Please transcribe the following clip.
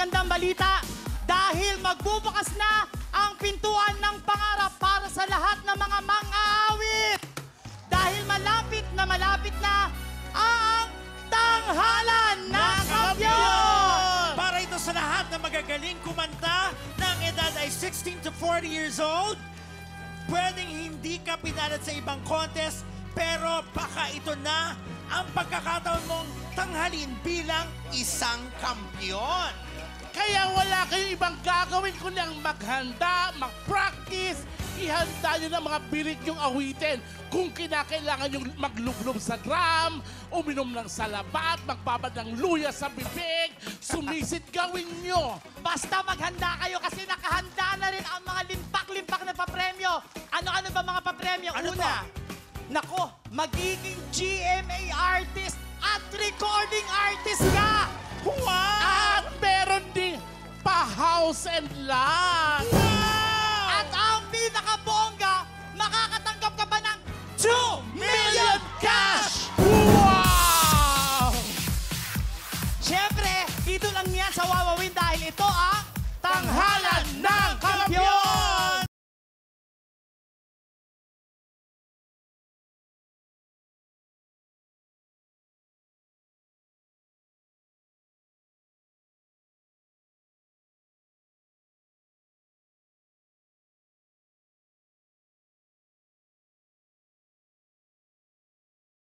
magandang balita dahil magbubukas na ang pintuan ng pangarap para sa lahat ng mga mang-aawit. Dahil malapit na ang tanghalan ng kampiyon! Para ito sa lahat na magagaling kumanta ng edad ay 16 to 40 years old. Pwedeng hindi ka pinalad sa ibang contest, pero baka ito na ang pagkakataon mong tanghalin bilang isang kampiyon. Kaya wala kayong ibang gagawin kundi ang maghanda, mag-practice, ihanda nyo ng mga birit yung awitin. Kung kinakailangan yung maglublob sa drum, uminom ng salabat, magbabad ng luya sa bibig, sumisid gawin nyo. Basta maghanda kayo kasi nakahanda na rin ang mga limpak-limpak na papremyo. Ano-ano ba mga papremyo? Ano Una, nako, magiging GMA artist at recording artist ka! Wow! At meron ding pa-house and lot. At ang pinakabongga, makakatanggap ka ba ng 2 million cash! Wow! Siyempre, dito lang yan sa Wawawin dahil ito ang Tanghal